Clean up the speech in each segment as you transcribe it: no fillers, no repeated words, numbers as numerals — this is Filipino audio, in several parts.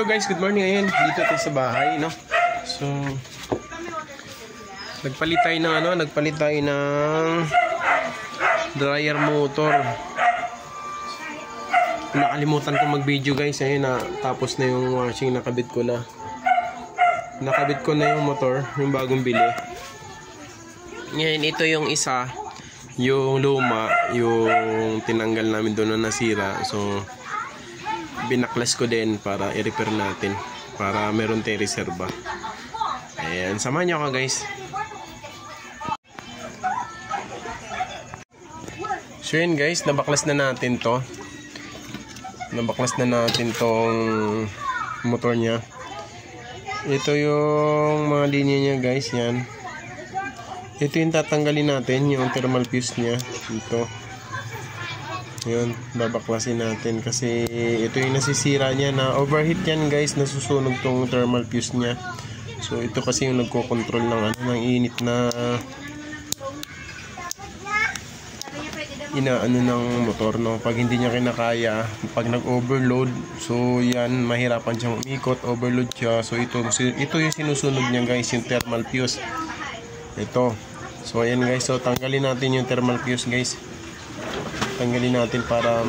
Hello guys, good morning. Ayan, dito tayo sa bahay, no? So nagpalit tayo ng dryer motor. Nakalimutan ko mag-video guys. Ayun na, tapos na yung washing, nakabit ko na yung motor, yung bagong bili. Ngayon, ito yung isa, yung luma, yung tinanggal namin doon na nasira. So binaklas ko din para i-repair natin, para meron tayong reserba. Ayan, samahan nyo ako guys. So yun guys, nabaklas na natin to. Nabaklas na natin tong motor nya. Ito yung mga linya nya guys, yan. Ito yung tatanggalin natin, yung thermal fuse nya. Ito. Yun, babaklasin natin kasi ito yung nasisira niya, na overheat yan guys, nasusunog tong thermal fuse niya. So ito kasi yung nagko-control ng init na inaano ng motor, no. Pag hindi niya kinakaya, pag nag-overload, so yan, mahirapan siyang umikot, overload siya. So ito yung sinusunog niya guys, yung thermal fuse. Ito. So ayan guys, so tanggalin natin yung thermal fuse guys. Tanggalin natin para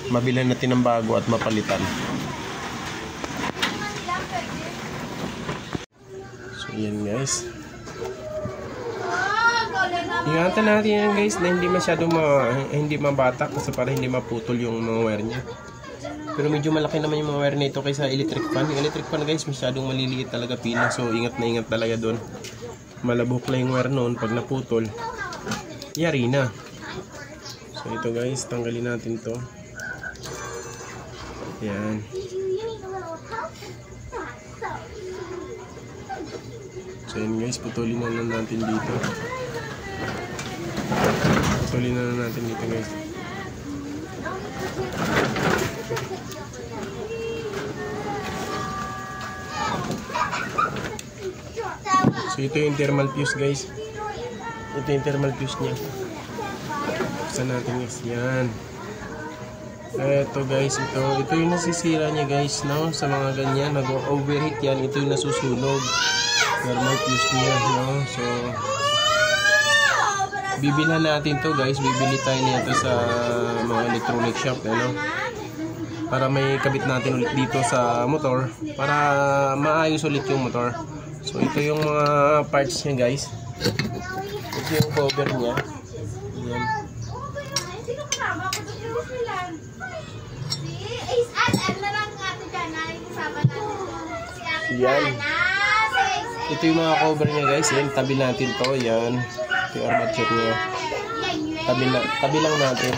mabilhan natin ng bago at mapalitan. So yan guys, ingatan natin yan guys na hindi masyado hindi mabatak, kasi para hindi maputol yung mga wire nya. Pero medyo malaki naman yung mga wire na ito kaysa electric fan. Yung electric fan guys, masyadong maliliit talaga pina, so ingat na ingat talaga doon. Malabok lang yung wire noon, pag naputol yari na. So ito guys, tanggalin natin to. Yan. So yan guys, putulin na lang natin dito. Putulin na lang natin dito guys. So ito yung thermal fuse guys. Ito yung thermal fuse nya. Buksan natin guys, yan. Eto guys, ito yung nasisira niya guys, no? Sa mga ganyan, nag-overheat yan, ito yung nasusunog. Thermal fuse niya, no? So bibilhan natin to guys, bibili tayo nito sa mga electronic shop, ano? Para may kabit natin ulit dito sa motor, para maayos ulit yung motor. So ito yung mga parts niya guys. Ito yung cover niya. Yan. Yan. Ito yung mga cover niya guys. Yan, tabi natin to. Yan. Ito yung armature niya. Tabi lang natin.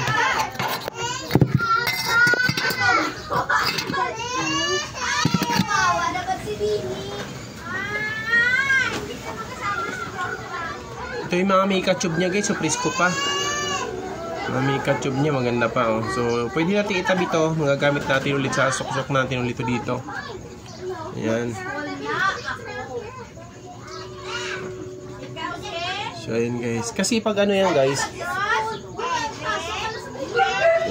Ito yung mga mica tube niya guys. So presko pa. Mga mica tube niya, maganda pa, oh. So pwede natin itabi to. Magagamit natin ulit sa sok-sok natin ulit dito. Ayan. So ayan guys, kasi pag ano yan guys,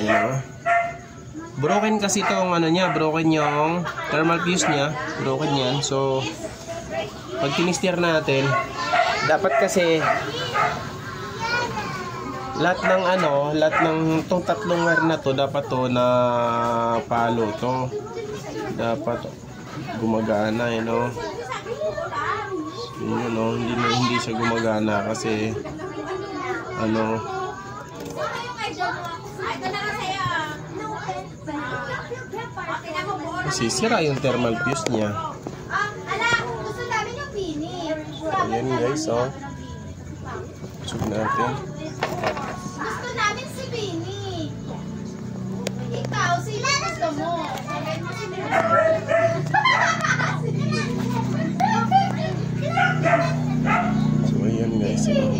ayan, broken kasi itong ano niya, broken yung thermal fuse niya, broken yan. So pag tinisteer natin, dapat kasi lahat ng itong tatlong wire na to, dapat to na palo to, dapat gumagana, you know. So, yun, no? Hindi siya gumagana kasi ano, sisira yung thermal fuse niya. Ayan guys, oh. Sug natin. Gusto namin si Bini. Ikaw, sila gusto mo. So ayan guys, oh.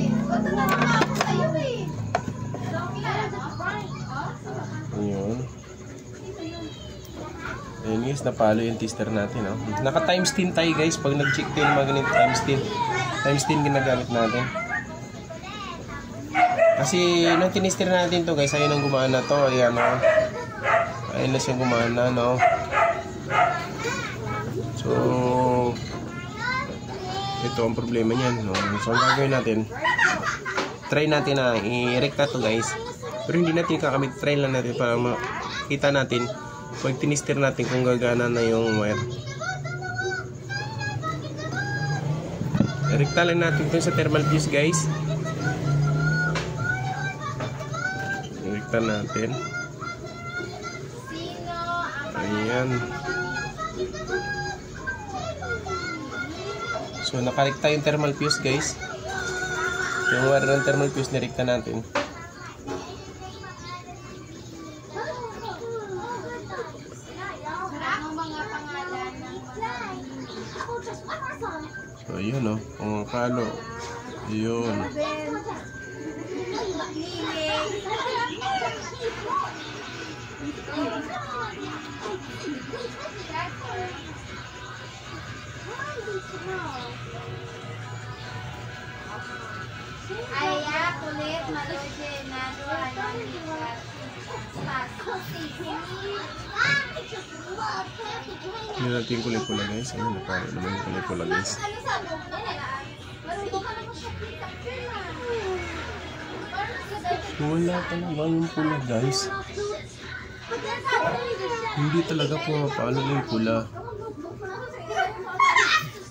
Ayan. Ayan guys, napalo yung tester natin, oh. Naka times 10 tayo guys. Pag nag-check tayo ng mga ganito, times 10 ginagamit natin. Kasi nung tinister natin to guys, ayun ang gumana to. Ayan, oh. Ayun na siya gumana, no. So, ito ang problema niyan. No? So, ang gagawin natin, try natin na i-rekta to guys. Pero hindi natin kakabit. Try lang natin para makita natin. Pag tinister natin kung gagana na yung wire. Rekta lang natin ito sa thermal fuse guys. Rekta natin. Ayan. So nakarekta yung thermal fuse guys. Yung wire ng thermal fuse nirekta natin. So yun o, kung akalo. Yun. Aya, kulit, maluje, nado, Hindi natin yung kulay-pula guys. Ayun, napalo naman yung kulay-pula guys. Wala talaga yung pula guys. Hindi talaga pumapalo yung pula.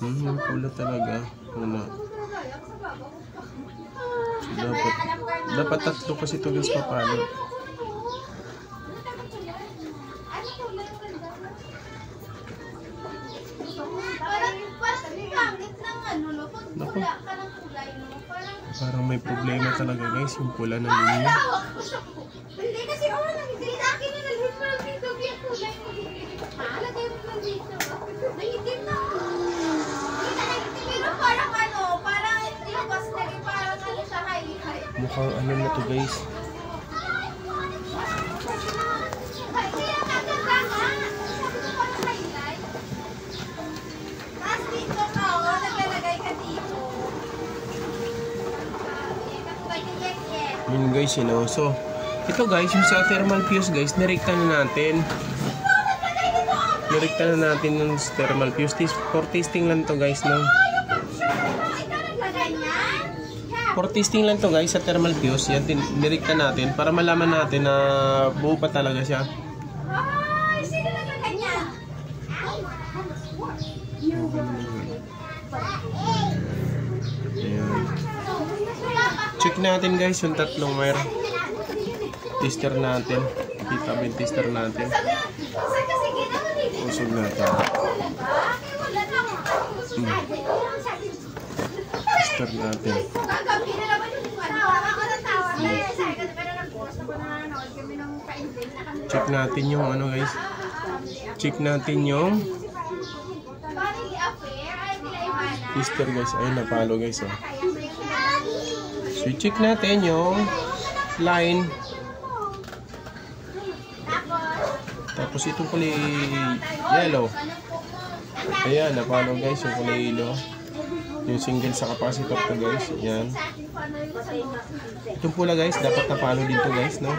Yung pula talaga. Wala. So, dapat tatlo kasi ito guys papalo. Naku. Parang may problema talaga guys yung pula ng linya. Hindi kasi ako nag-green akin na nalhin mo lang dito yung kulay mo dito. Lagay mo lang dito. Nahitim na. Pero parang parang ilabas na rin parang sa highlight. Mukhang ano na to guys. Kaya maganda nga. Sabi ko parang highlight. Tapos dito ka, naglalagay ka dito. Yun guys, so ito guys, yung sa thermal fuse guys, nirekta na natin. Nirekta na natin yung thermal fuse. For testing lang to guys, no? For testing lang to guys sa thermal fuse. Yan, nirekta natin para malaman natin na buo pa talaga siya. Ay, sino naglagay niya? Ayan. Check natin guys yung tatlong wire. Tester natin. Kita ba yung tester natin? Usog natin. Tester natin. Check natin yung ano guys. Check natin yung tester guys. Ayun, napalo guys. Oh. So check natin yung line. Tapos itong kulay yellow. Ayan, napalo guys yung kulay yellow. Yung single sa capacitor to guys. Ayan. Itong pula guys, dapat napalo dito guys, no?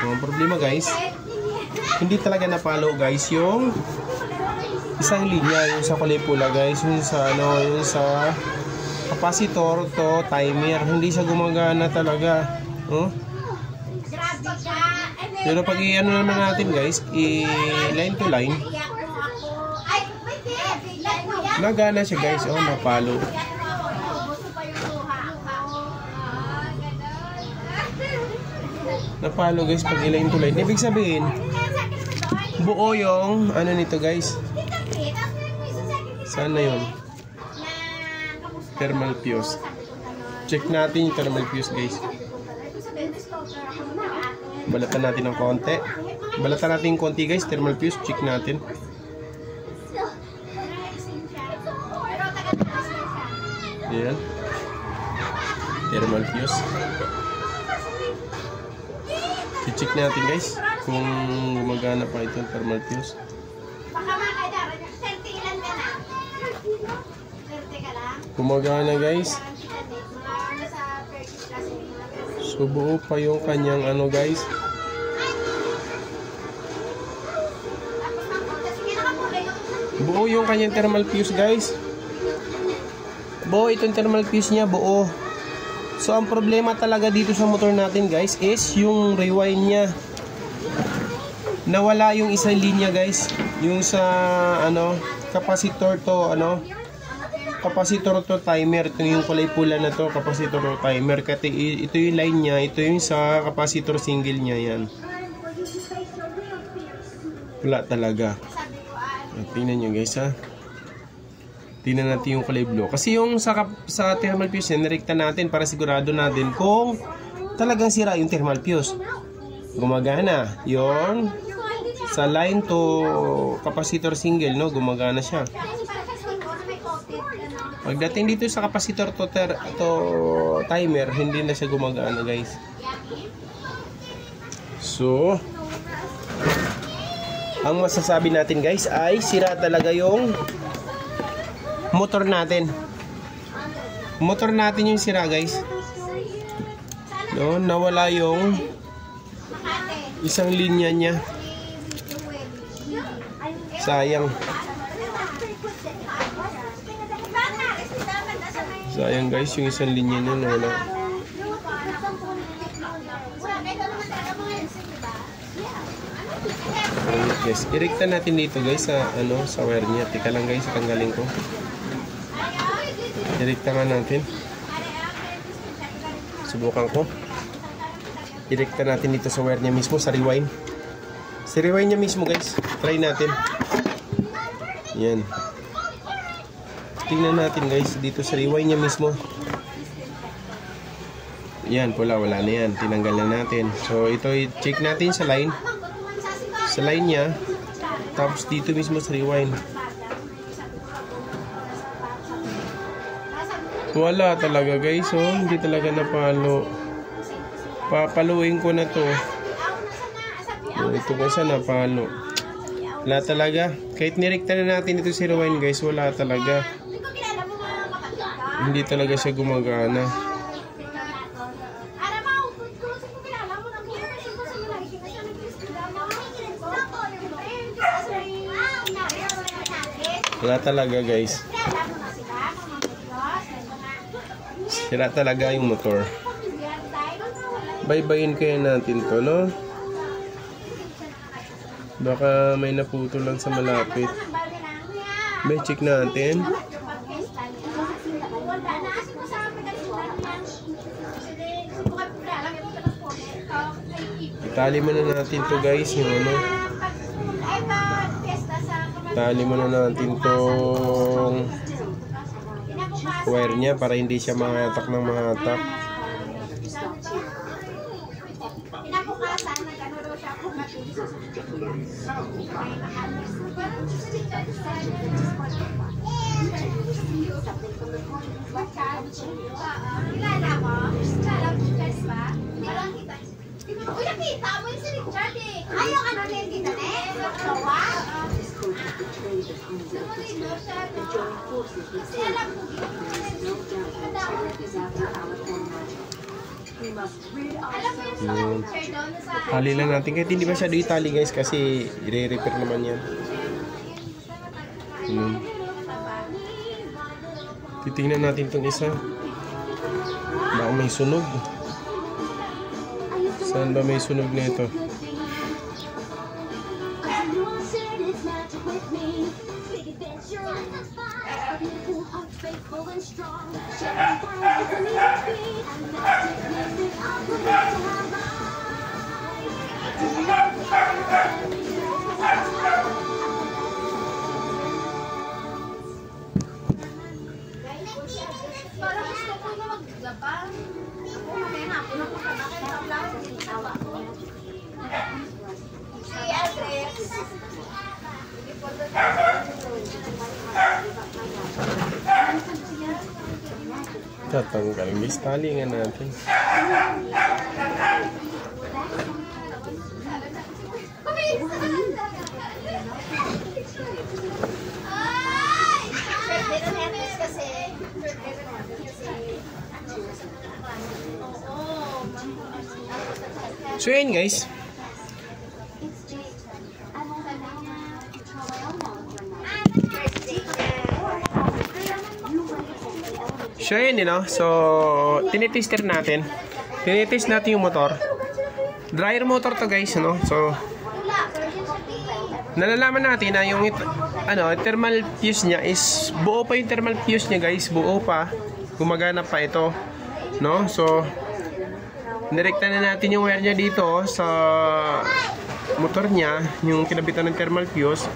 Yung problema guys, hindi talaga napalo guys yung isang linya, yung sa kulay pula guys, yung sa yung sa capacitor to timer, hindi siya gumagana talaga, no? Pero pag i-ano naman natin guys, i-line to line, nagana siya guys. Oh, napalo. Napalo guys pag i-line to line. Ibig sabihin, buo yung ano nito guys. Saan na yun? Thermal fuse. Check natin yung thermal fuse guys. Balatan natin ng konti. Balatan natin ng konti guys. Thermal fuse. Check natin. Ayan. Thermal fuse. I-check natin guys kung gumagana pa itong thermal fuse. Gumagana guys. So buo pa yung kanyang ano guys. Buo yung kanyang thermal fuse guys. Buo itong thermal fuse niya, buo. So ang problema talaga dito sa motor natin guys is yung rewind niya. Nawala yung isang linya guys. Yung sa capacitor to capacitor to timer. Ito yung kulay pula na to, capacitor to timer. Kasi ito yung line niya, ito yung sa capacitor single niya yan. Wala talaga. Tingnan nyo guys ha. Tingnan natin yung kulay blue. Kasi yung sa thermal fuse, nirekta natin para sigurado natin kung talagang sira yung thermal fuse. Gumagana. Yung sa line to capacitor single, no? Gumagana siya. Pagdating dito sa capacitor to timer, hindi na siya gumagana guys. So, ang masasabi natin guys ay sira talaga yung motor natin. Motor natin yung sira guys. No, nawala yung isang linya niya. Sayang. Sayang guys, yung isang linya niya nawala. Yes, irekta natin dito guys sa sa wire niya. Tika lang guys, tanggalin ko. Irekta nga natin. Subukan ko. Irekta natin dito sa wire niya mismo, sa rewind. Sa rewind niya mismo guys. Try natin. Yan. Tingnan natin guys dito sa rewind niya mismo. Yan, wala na yan. Tinanggal na natin. So ito i-check natin sa line. Sa line niya. Tapos dito mismo sa rewind. Wala talaga guys, oh. Hindi talaga napalo. Papaluin ko na to. Oh, ito kasi napalo. Wala talaga. Kahit nirekta na natin ito si rewind guys, wala talaga. Hindi talaga siya gumagana. Wala talaga guys. Sira talaga yung motor. Baybayin kaya natin to, no? Baka may naputulan sa malapit. May check natin. Itali muna natin to guys, yung Itali muna natin tong wire niya para hindi siya mahatak ng mahatak. Tali lang natin kahit hindi masyado itali guys kasi i-repair naman yan. Titingnan natin itong isa. Baka may sunog. Saan ba may sunog na ito? Tatanggal, guys. Tali nga natin. So yun guys. So yun, so tinitester natin. Tinitest natin yung motor. Dryer motor to guys, so nalalaman natin na yung thermal fuse niya is buo pa yung thermal fuse niya guys, buo pa. Gumagana pa ito, So direkta na natin yung wire niya dito sa motor niya, yung kinabitan ng thermal fuse.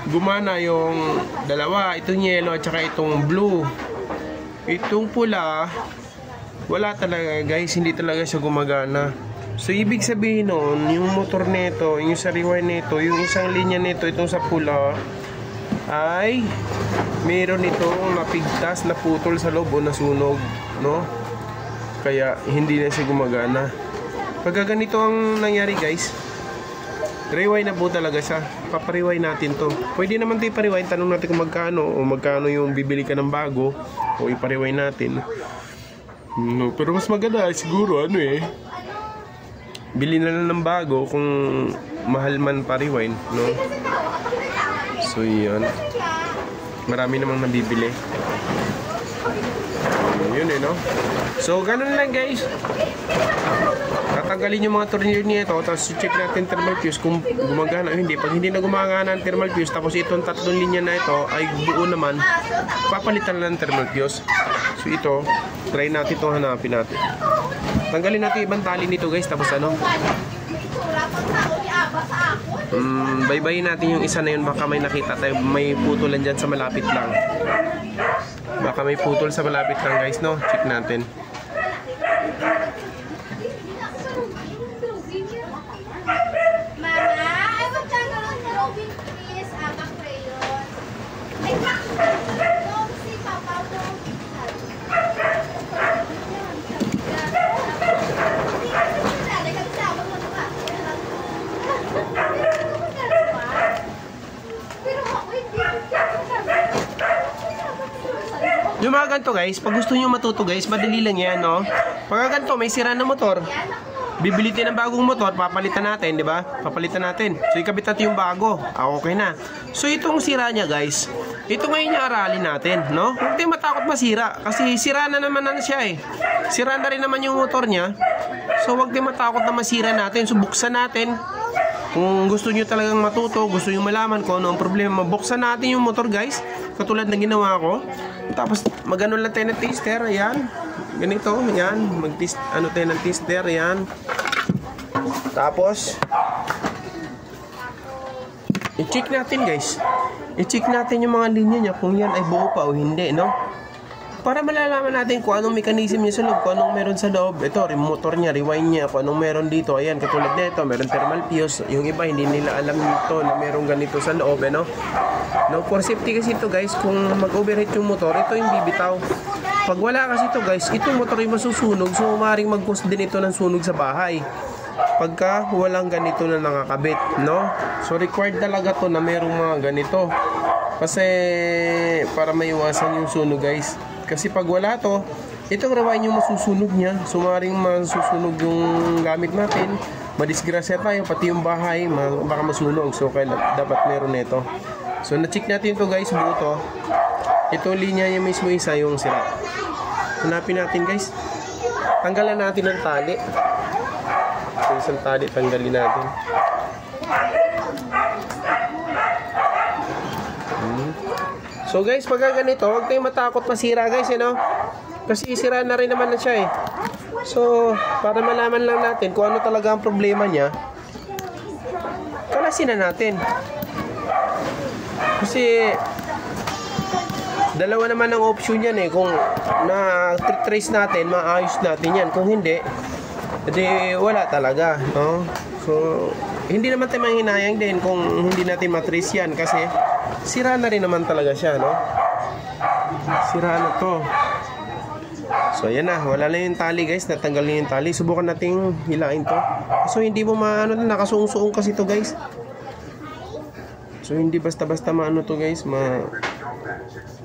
Gumana yung dalawa, itong yellow at saka itong blue. Itong pula, wala talaga guys, hindi talaga siya gumagana. So ibig sabihin nun, yung motor nito, yung sa rewind nito, yung isang linya nito, itong sa pula, ay meron itong napigtas, naputol sa loob o nasunog, Kaya hindi na siya gumagana. Pagka ganito ang nangyari guys, rewind na po talaga siya. Papariwind natin to. Pwede naman ito ipariwind. Tanong natin kung magkano o magkano yung bibili ka ng bago o ipariwind natin. Pero mas maganda siguro bili na lang ng bago kung mahal man pariwind, So yun. Marami namang nabibili. Yun So ganun lang guys. Tatanggalin yung mga tornilyo nito, tapos check natin thermal fuse kung gumagana o hindi. Pag hindi na gumagana ang thermal fuse, tapos itong tatlong linya na ito ay buo naman, papalitan lang ng thermal fuse. So ito, try natin itong hanapin natin. Tanggalin natin ibang tali nito guys, tapos baybayin natin yung isa na yun, baka may nakita tayo, may putulan dyan sa malapit lang. Baka may putol sa malapit lang guys, check natin. Yung mga ganito guys, pag gusto nyo matuto guys, madali lang yan, Pag ganito, may sira na motor, bibili tayo ng bagong motor, papalitan natin, di ba? Papalitan natin. So, ikabit natin yung bago. Okay na. So, itong sira niya guys, ito ngayon yung aralin natin, Huwag tayong matakot masira, kasi sira na naman siya Sira na rin naman yung motor niya. So, huwag tayong matakot na masira natin. So, buksan natin. Kung gusto nyo talagang matuto, gusto nyo malaman kung ano ang problema, buksan natin yung motor guys, katulad ng ginawa ko. Tapos magano lang tayo ng tester, ayan. Ganito, ayan, mag-test tayo ng tester, ayan. Tapos i-check natin guys. I-check natin yung mga linya niya kung yan ay buo pa o hindi, Para malalaman natin kung anong mechanism niya sa loob, kung anong meron sa loob. Ito, motor niya, rewind niya, kung anong meron dito. Ayan, katulad nito, meron thermal fuse. Yung iba, hindi nila alam nito na meron ganito sa loob, For safety kasi ito guys, kung mag-overheat yung motor, ito yung bibitaw. Pag wala kasi ito guys, itong motor yung masusunog, so maaaring mag-cause din ito ng sunog sa bahay. Pagka walang ganito na nakakabit, So required talaga to na merong mga ganito. Kasi para maiwasan yung sunog guys. Kasi pag wala to, itong rewind yung masusunog niya. So maaaring masusunog yung gamit natin. Madisgrasya tayo, pati yung bahay, baka masunog. So kaya dapat meron nito. So na-check natin to guys, buo to. Ito linya niya mismo isa yung sira. Hanapin natin guys. Tanggalan natin ng tali. So isang tali, tanggalin natin. So guys, pag ganito, huwag tayong matakot masira guys, Kasi sira na rin naman na siya So, para malaman lang natin kung ano talaga ang problema niya, kalasin na natin. Kasi dalawa naman ang option yan kung na-trace natin, maayos natin yan. Kung hindi, edi wala talaga, So, hindi naman tayo manghinayang din kung hindi natin matrace yan kasi sira na rin naman talaga siya, Sira na to. So, ayan na. Wala na yung tali, guys. Natanggal na yung tali. Subukan nating hilain to. So, hindi mo nakasuong-suong kasi to, guys. So, hindi basta-basta maano to, guys.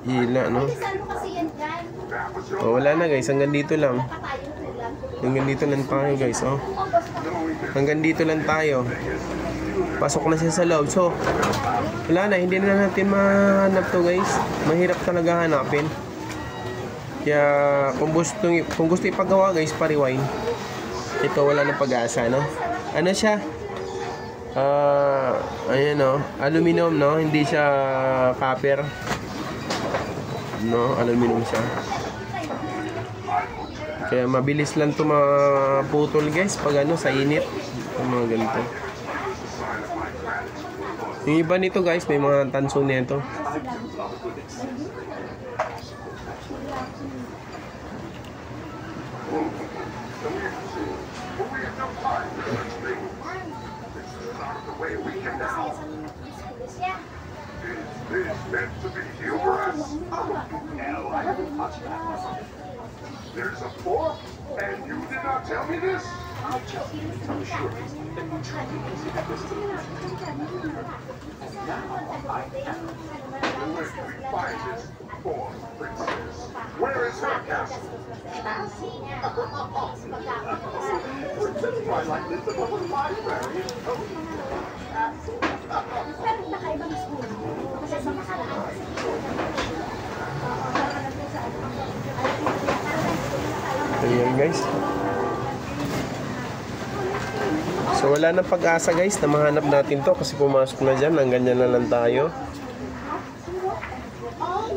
Hila, Oh, wala na, guys. Hanggang dito lang. Hanggang dito lang tayo, guys, Hanggang dito lang tayo. Pasok na siya sa loob. So, wala na. Hindi na natin mahanap to, guys. Mahirap talaga hanapin. Kaya kung gusto ipagawa guys, pa-rewind. Ito wala na pag-asa, no? Ano siya? Ayan, no? Aluminum, no? Hindi siya copper. No, aluminum siya. Kaya mabilis lang ito maputol guys pag ano, sa init. Yung mga ganito. Yung iba nito guys, may mga tanso nito. Is meant to be humorous? No, I haven't touched that. There's a fork, and you did not tell me this? I'll tell you, I'm sure. Then you try to easy at this time. Now I am. Where do we find this fork, princess? Where is her castle? Princess Twilight lives above a library. Ayan guys. So wala na pag-asa guys na mahanap natin to kasi pumasok na dyan. Hanggang dyan na lang tayo.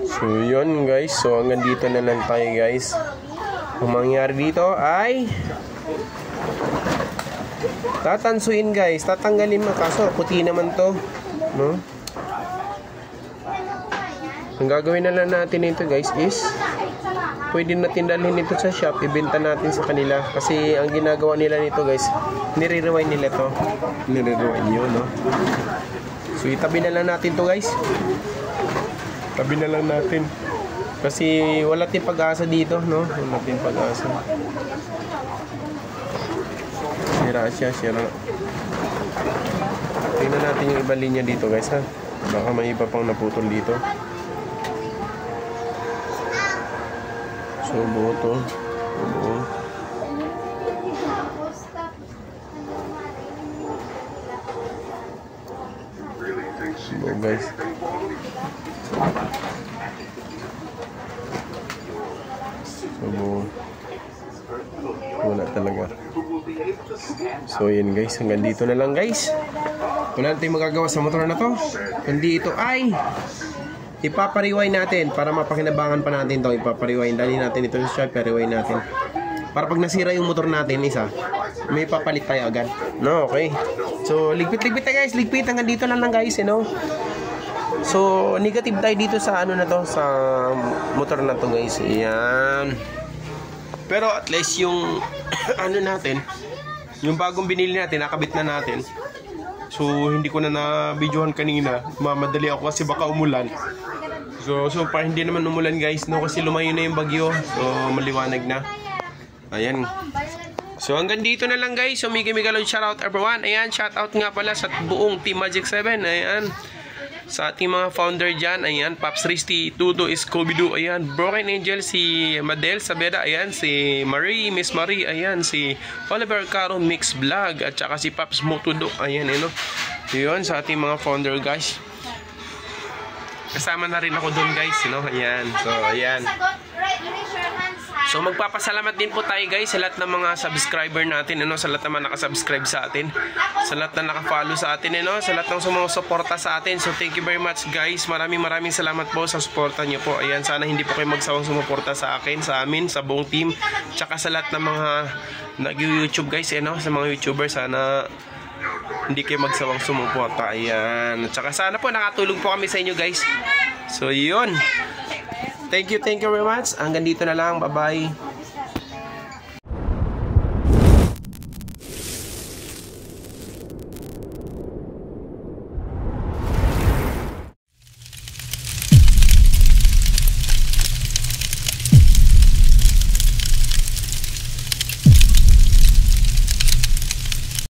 So yun guys. So hanggang dito na lang tayo guys. Ang mangyari dito ay tatansuin guys. Tatanggalin mo. Kaso puti naman to, no? Ang gagawin na lang natin ito guys is pwede natin dalhin ito sa shop, ibenta natin sa kanila kasi ang ginagawa nila nito guys, nire-rewind nila to, nire-rewind yun, no? So itabi na lang natin to guys, tabi na lang natin kasi wala tayong pag-asa dito, no? Wala tayong pag-asa. Sira siya, sira. Tingnan natin yung iba linya dito guys, ha? Baka may iba pang naputol dito. So, buo to. Buo. Buo guys. So, buo. Wala talaga. So, yun guys. Hanggang dito na lang guys. Wala natin magagawa sa motor na to. Kundi ito ay ipapariwind natin para mapakinabangan pa natin to. Ipapariwind. Dali natin ito sa shop. Pariwind natin. Para pag nasira yung motor natin, isa, may papalit tayo agad. No, okay. So, ligpit-ligpit tayo guys. Ligpit. Hanggang dito lang guys, you know. So, negative tayo dito sa ano na to. Sa motor na to guys. Ayan. Pero at least yung ano natin, yung bagong binili natin, nakabit na natin. So, hindi ko na na-videohan kanina. Mamadali ako kasi baka umulan. So para hindi naman umulan guys, no? Kasi lumayo na yung bagyo. So, maliwanag na. Ayan. So, hanggang dito na lang guys. So, migi-migalon shoutout everyone. Ayan, shoutout nga pala sa buong Team Magic 7. Ayan. Sa ating mga founder dyan. Ayan, Pops Risty, Tudo, Scooby-Doo. Ayan, Broken Angel, si Madel Sabeda. Ayan, si Marie, Miss Marie. Ayan, si Oliver Caro Mix Vlog. At saka si Pops Motudo. Ayan, ano. Yun, sa ating mga founder guys. Kasama na rin ako doon guys, no? Ayan. So, ayan. So, magpapasalamat din po tayo guys sa lahat ng mga subscriber natin, ano? Sa lahat naman nakasubscribe sa atin. Sa lahat na nakafollow sa atin, ano? Sa lahat ng sumusuporta sa atin. So, thank you very much guys. Maraming salamat po sa suporta nyo po. Ayan, sana hindi po kayo magsawang sumuporta sa akin, sa amin, sa buong team. Tsaka sa lahat ng mga nag-YouTube guys, ano? Sa mga YouTuber, sana hindi kayo magsawang sumuporta. Ayan. Tsaka sana po nakatulong po kami sa inyo guys. So, yun. Thank you very much. Hanggang dito na lang. Bye-bye.